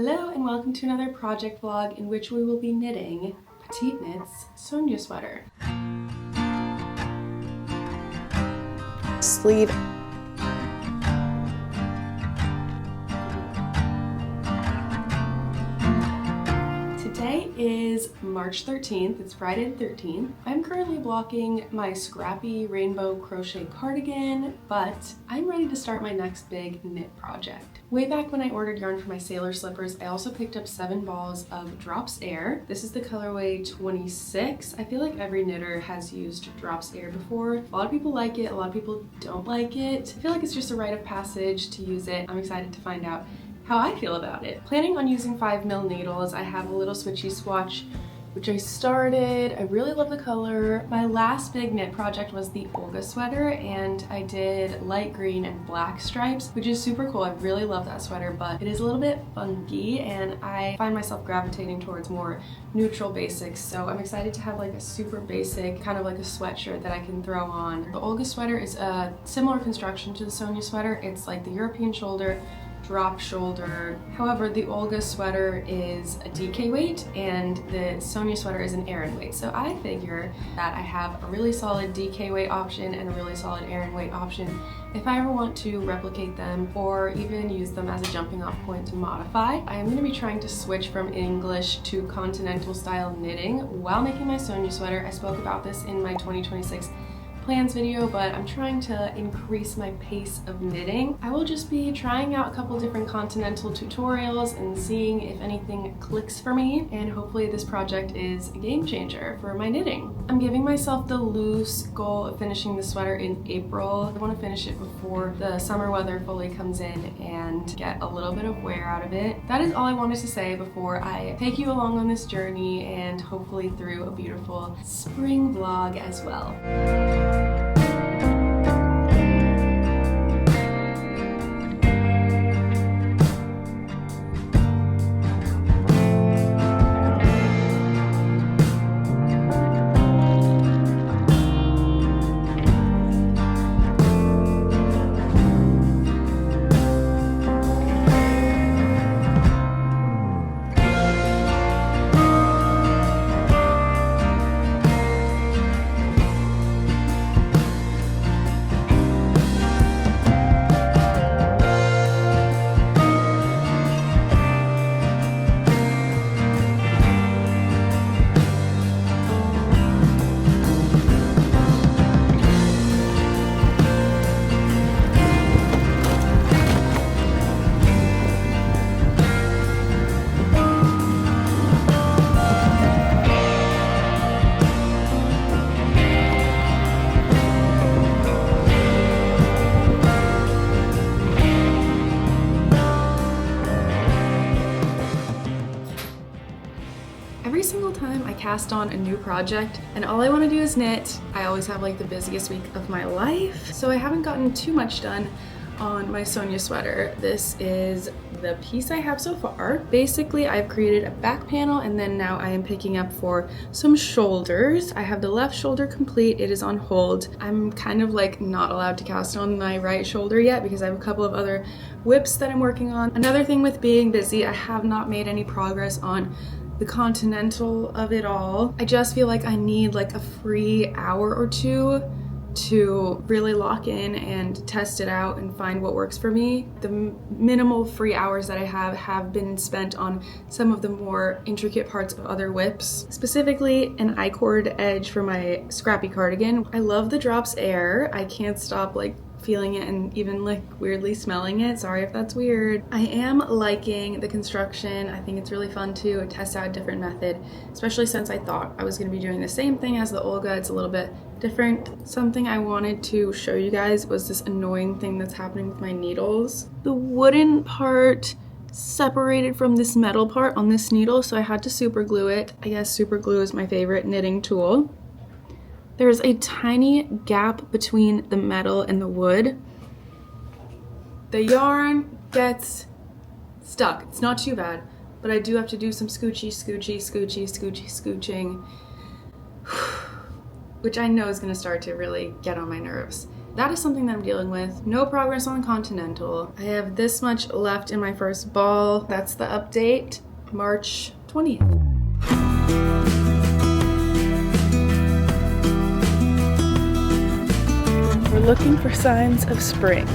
Hello and welcome to another project vlog in which we will be knitting Petite Knit's Sonja Sweater. Sleeve. Today is March 13th, it's Friday the 13th. I'm currently blocking my scrappy rainbow crochet cardigan, but I'm ready to start my next big knit project. Way back when I ordered yarn for my sailor slippers, I also picked up 7 balls of Drops Air. This is the colorway 26. I feel like every knitter has used Drops Air before. A lot of people like it, a lot of people don't like it. I feel like it's just a rite of passage to use it. I'm excited to find out how I feel about it. Planning on using 5mm needles. I have a little switchy swatch which I started. I really love the color. My last big knit project was the Olga sweater, and I did light green and black stripes, which is super cool. I really love that sweater, but it is a little bit funky and I find myself gravitating towards more neutral basics. So I'm excited to have like a super basic, kind of like a sweatshirt that I can throw on. The Olga sweater is a similar construction to the Sonja sweater. It's like the European shoulder, drop shoulder. However, the Olga sweater is a DK weight and the Sonja sweater is an Aran weight. So I figure that I have a really solid DK weight option and a really solid Aran weight option if I ever want to replicate them or even use them as a jumping off point to modify. I am going to be trying to switch from English to continental style knitting while making my Sonja sweater. I spoke about this in my 2026 plans video, but I'm trying to increase my pace of knitting. I will just be trying out a couple different continental tutorials and seeing if anything clicks for me, and hopefully this project is a game changer for my knitting. I'm giving myself the loose goal of finishing the sweater in April. I want to finish it before the summer weather fully comes in and get a little bit of wear out of it. That is all I wanted to say before I take you along on this journey and hopefully through a beautiful spring vlog as well. Every single time I cast on a new project and all I want to do is knit, I always have like the busiest week of my life. So I haven't gotten too much done on my Sonja sweater. This is the piece I have so far. Basically, I've created a back panel and then now I am picking up for some shoulders. I have the left shoulder complete. It is on hold. I'm kind of like not allowed to cast on my right shoulder yet because I have a couple of other whips that I'm working on. Another thing with being busy, I have not made any progress on the continental of it all. I just feel like I need like a free hour or two to really lock in and test it out and find what works for me. The minimal free hours that I have been spent on some of the more intricate parts of other whips, specifically an I-cord edge for my scrappy cardigan. I love the Drops Air. I can't stop like feeling it and even like weirdly smelling it. Sorry if that's weird. I am liking the construction. I think it's really fun to test out a different method, especially since I thought I was going to be doing the same thing as the Olga. It's a little bit different. Something I wanted to show you guys was this annoying thing that's happening with my needles. The wooden part separated from this metal part on this needle, so I had to super glue it. I guess super glue is my favorite knitting tool. There's a tiny gap between the metal and the wood. The yarn gets stuck. It's not too bad, but I do have to do some scooching, which I know is gonna start to really get on my nerves. that is something that I'm dealing with. No progress on the Continental. I have this much left in my first ball. That's the update, March 20th. We're looking for signs of spring.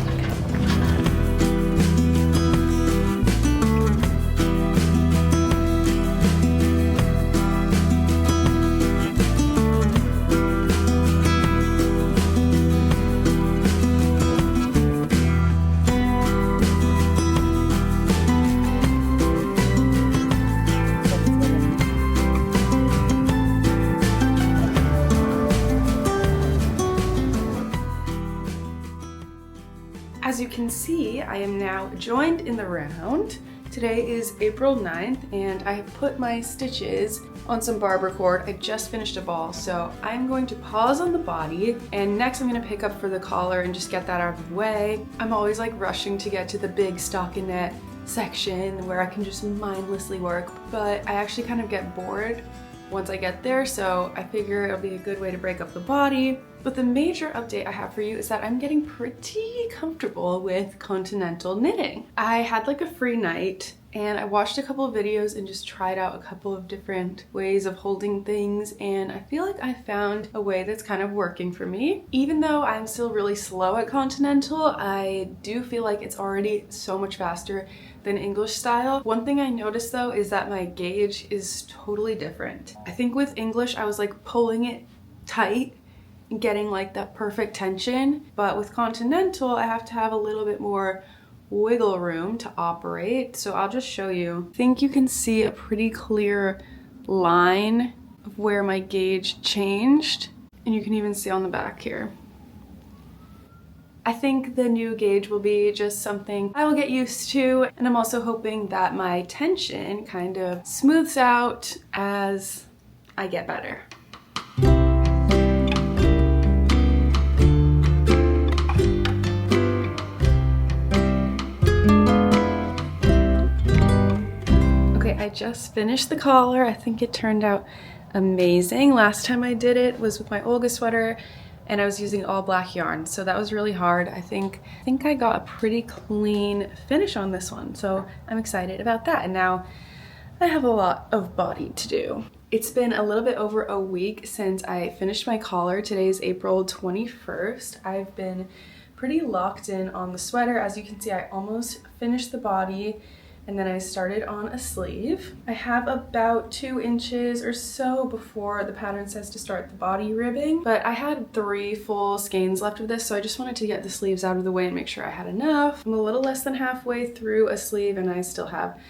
As you can see, I am now joined in the round. Today is April 9th and I have put my stitches on some barber cord. I just finished a ball, so I'm going to pause on the body and next I'm going to pick up for the collar and just get that out of the way. I'm always like rushing to get to the big stockinette section where I can just mindlessly work, but I actually kind of get bored once I get there, so I figure it'll be a good way to break up the body. But the major update I have for you is that I'm getting pretty comfortable with Continental knitting. I had like a free night and I watched a couple of videos and just tried out a couple of different ways of holding things, and I feel like I found a way that's kind of working for me. Even though I'm still really slow at Continental, I do feel like it's already so much faster than English style. One thing I noticed though is that my gauge is totally different. I think with English I was like pulling it tight and getting like that perfect tension, but with Continental I have to have a little bit more wiggle room to operate. So I'll just show you. I think you can see a pretty clear line of where my gauge changed, and you can even see on the back here. I think the new gauge will be just something I will get used to, and I'm also hoping that my tension kind of smooths out as I get better. Okay, I just finished the collar. I think it turned out amazing. Last time I did it was with my Olga sweater, and I was using all black yarn, so that was really hard. I think I got a pretty clean finish on this one, so I'm excited about that. And now I have a lot of body to do. It's been a little bit over a week since I finished my collar. Today is April 21st. I've been pretty locked in on the sweater. As you can see, I almost finished the body, and then I started on a sleeve. I have about 2 inches or so before the pattern says to start the body ribbing, but I had 3 full skeins left of this, so I just wanted to get the sleeves out of the way and make sure I had enough. I'm a little less than halfway through a sleeve and I still have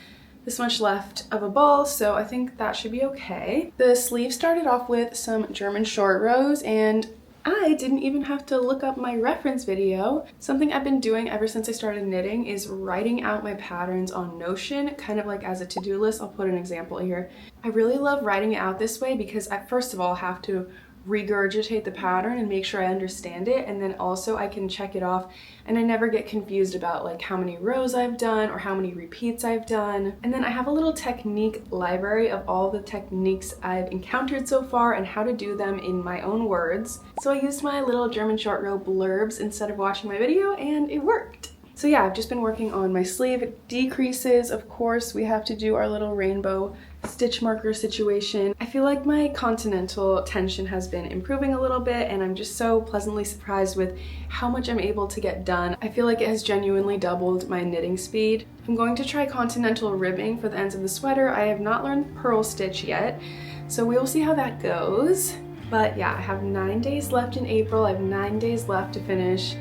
this much left of a ball, so I think that should be okay. The sleeve started off with some German short rows, and I didn't even have to look up my reference video. Something I've been doing ever since I started knitting is writing out my patterns on Notion, kind of like as a to-do list. I'll put an example here. I really love writing it out this way because I first of all have to regurgitate the pattern and make sure I understand it, and then also I can check it off and I never get confused about like how many rows I've done or how many repeats I've done. And then I have a little technique library of all the techniques I've encountered so far and how to do them in my own words. So I used my little German short row blurbs instead of watching my video, and it worked. So yeah, I've just been working on my sleeve decreases. Of course, we have to do our little rainbow stitch marker situation. I feel like my Continental tension has been improving a little bit, and I'm just so pleasantly surprised with how much I'm able to get done. I feel like it has genuinely doubled my knitting speed. I'm going to try Continental ribbing for the ends of the sweater. I have not learned purl stitch yet, so we will see how that goes. But yeah, I have 9 days left in April. I have 9 days left to finish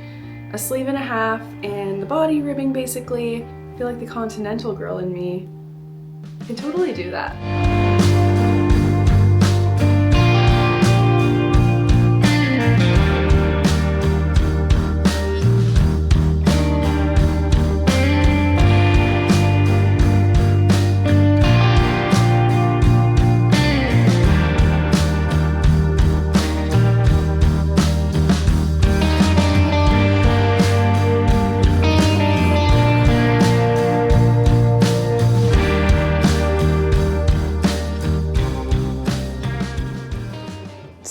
a sleeve and a half and the body ribbing basically. I feel like the Continental girl in me can totally do that.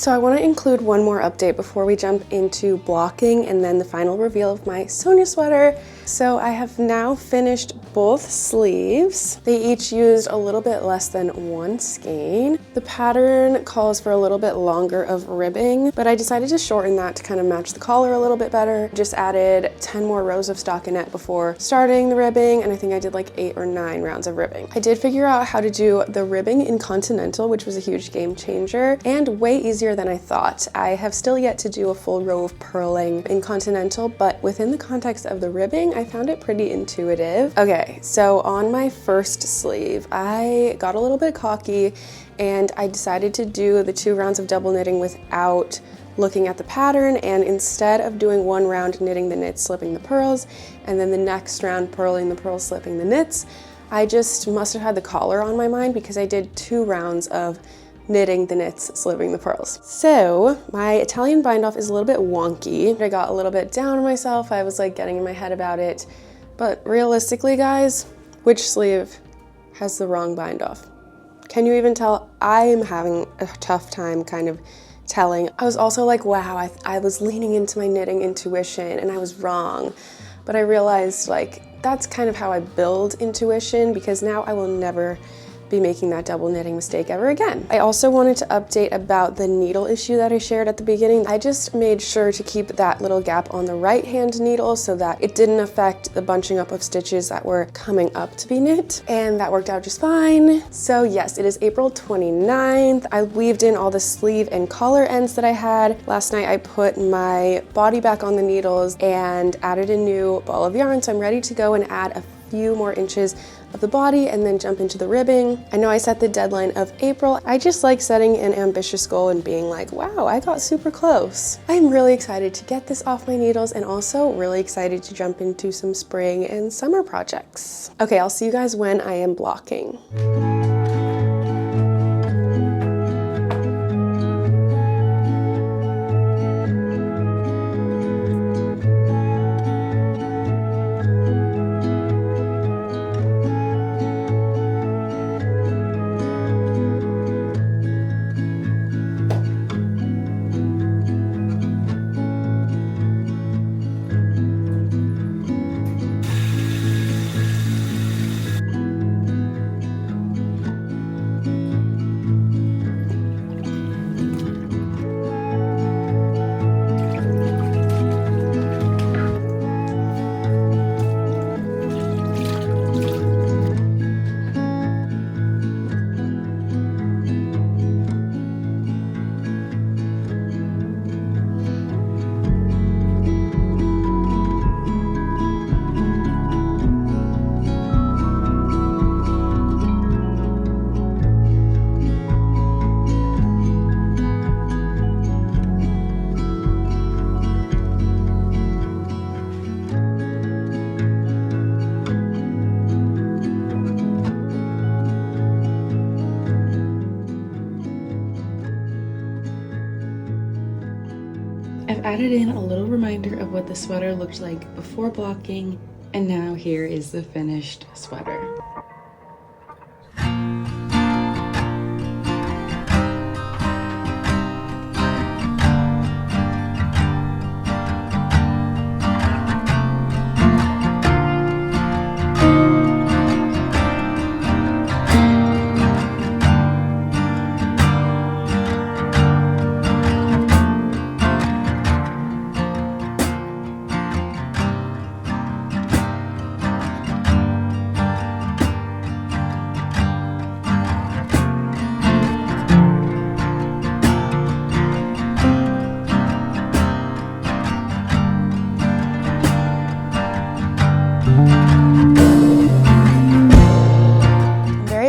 So I want to include one more update before we jump into blocking and then the final reveal of my Sonja sweater. So I have now finished both sleeves. They each used a little bit less than 1 skein. The pattern calls for a little bit longer of ribbing, but I decided to shorten that to kind of match the collar a little bit better. Just added 10 more rows of stockinette before starting the ribbing, and I think I did like 8 or 9 rounds of ribbing. I did figure out how to do the ribbing in Continental, which was a huge game changer and way easier than I thought. I have still yet to do a full row of purling in Continental, but within the context of the ribbing, I found it pretty intuitive. Okay, so on my first sleeve, I got a little bit cocky and I decided to do the 2 rounds of double knitting without looking at the pattern, and instead of doing 1 round knitting the knits, slipping the purls, and then the next round purling the purls, slipping the knits, I just must have had the collar on my mind because I did 2 rounds of knitting the knits, slipping the purls. So my Italian bind off is a little bit wonky. I got a little bit down on myself. I was like getting in my head about it. But realistically, guys, which sleeve has the wrong bind off? Can you even tell? I'm having a tough time kind of telling. I was also like, wow, I was leaning into my knitting intuition and I was wrong. But I realized like that's kind of how I build intuition, because now I will never be making that double knitting mistake ever again. I also wanted to update about the needle issue that I shared at the beginning. I just made sure to keep that little gap on the right hand needle so that it didn't affect the bunching up of stitches that were coming up to be knit, and that worked out just fine. So yes, it is April 29th. I weaved in all the sleeve and collar ends that I had. Last night I put my body back on the needles and added a new ball of yarn, so I'm ready to go and add a few more inches of the body and then jump into the ribbing. I know I set the deadline of April. I just like setting an ambitious goal and being like, wow, I got super close. I'm really excited to get this off my needles and also really excited to jump into some spring and summer projects. Okay, I'll see you guys when I am blocking. I've added in a little reminder of what the sweater looked like before blocking, and now here is the finished sweater.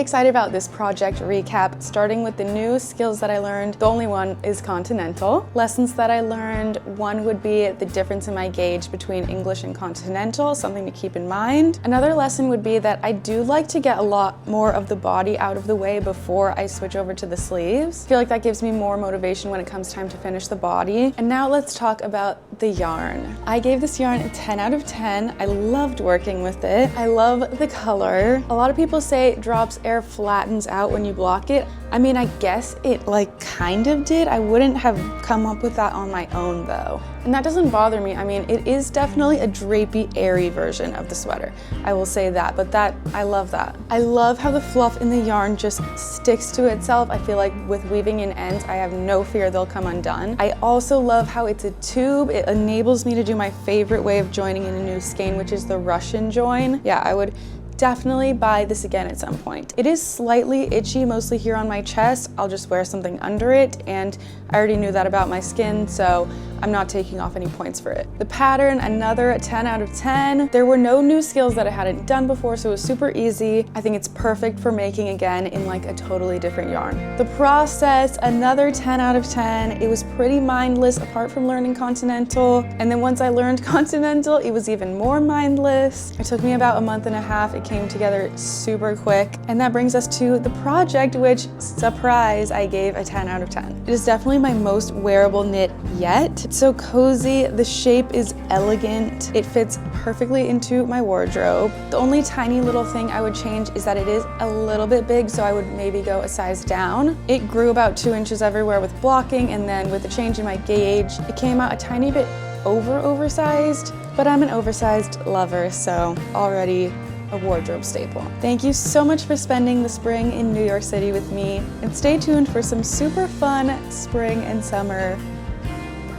Excited about this project recap, starting with the new skills that I learned. The only one is Continental. Lessons that I learned, one would be the difference in my gauge between English and Continental, something to keep in mind. Another lesson would be that I do like to get a lot more of the body out of the way before I switch over to the sleeves. I feel like that gives me more motivation when it comes time to finish the body. And now let's talk about the yarn. I gave this yarn a 10 out of 10. I loved working with it. I love the color. A lot of people say it drops air flattens out when you block it. I mean, I guess it like kind of did. I wouldn't have come up with that on my own though. And that doesn't bother me. I mean, it is definitely a drapey, airy version of the sweater. I will say that, but I love that. I love how the fluff in the yarn just sticks to itself. I feel like with weaving in ends, I have no fear they'll come undone. I also love how it's a tube. It enables me to do my favorite way of joining in a new skein, which is the Russian join. Yeah, I would definitely buy this again at some point. It is slightly itchy, mostly here on my chest. I'll just wear something under it, and I already knew that about my skin, so I'm not taking off any points for it. The pattern, another 10 out of 10. There were no new skills that I hadn't done before, so it was super easy. I think it's perfect for making again in like a totally different yarn. The process, another 10 out of 10. It was pretty mindless apart from learning Continental. And then once I learned Continental, it was even more mindless. It took me about a month and a half. It came together super quick. And that brings us to the project, which, surprise, I gave a 10 out of 10. It is definitely my most wearable knit yet. It's so cozy, the shape is elegant, it fits perfectly into my wardrobe. The only tiny little thing I would change is that it is a little bit big, so I would maybe go a size down. It grew about 2 inches everywhere with blocking, and then with the change in my gauge, it came out a tiny bit oversized, but I'm an oversized lover, so already a wardrobe staple. Thank you so much for spending the spring in New York City with me, and stay tuned for some super fun spring and summer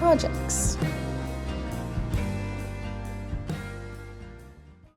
projects.